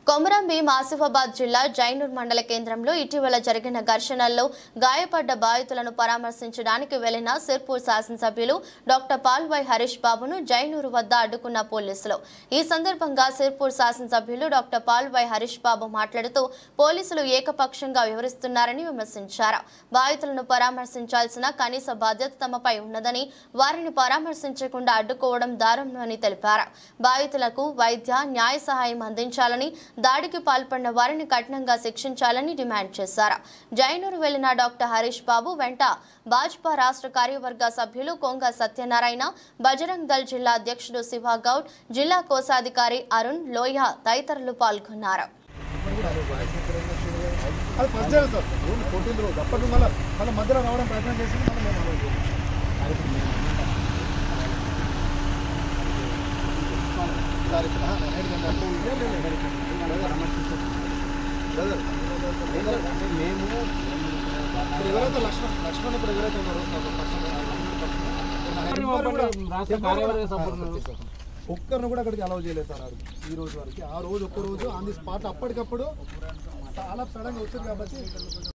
కొమరంభీం ఆసిఫాబాద్ జిల్లా జైనూర్ మండల కేంద్రంలో ఇటీవల జరిగిన ఘర్షణల్లో గాయపడ్డ బాధితులను పరామర్శించడానికి వెళ్లిన సిర్పూర్ శాసనసభ్యులు డాక్టర్ పాల్వై హరీష్ బాబును జైనూర్ వద్ద అడ్డుకున్న పోలీసులు. ఈ సందర్భంగా సిర్పూర్ శాసనసభ్యులు డాక్టర్ పాల్వై హరీష్ బాబు మాట్లాడుతూ పోలీసులు ఏకపక్షంగా వ్యవహరిస్తున్నారని విమర్శించారు. బాధితులను పరామర్శించాల్సిన కనీస బాధ్యత తమపై ఉన్నదని, వారిని పరామర్శించకుండా అడ్డుకోవడం దారుణమని తెలిపారు. బాధితులకు వైద్య న్యాయ సహాయం అందించాలని, దాడికి పాల్పడిన వారిని కఠినంగా శిక్షించాలని డిమాండ్ చేశారు. జైనూర్ వెళ్లిన డాక్టర్ హరీష్ బాబు వెంట భాజపా రాష్ట్ర కార్యవర్గ సభ్యులు కొంగ సత్యనారాయణ, బజరంగ్ దళ్ జిల్లా అధ్యక్షుడు శివ గౌడ్, జిల్లా కోశాధికారి అరుణ్ లోయ తదితరులు పాల్గొన్నారు. ఎవరైతే లక్ష్మణ్ ఇప్పుడు ఎవరైతే ఉన్నారో ఒక్కరిని కూడా అక్కడికి అలౌ చేయలేదు సార్. ఈ రోజు వరకు ఆ రోజు ఒక్క రోజు ఆన్ ది స్పాట్ అప్పటికప్పుడు చాలా సడన్గా వచ్చారు కాబట్టి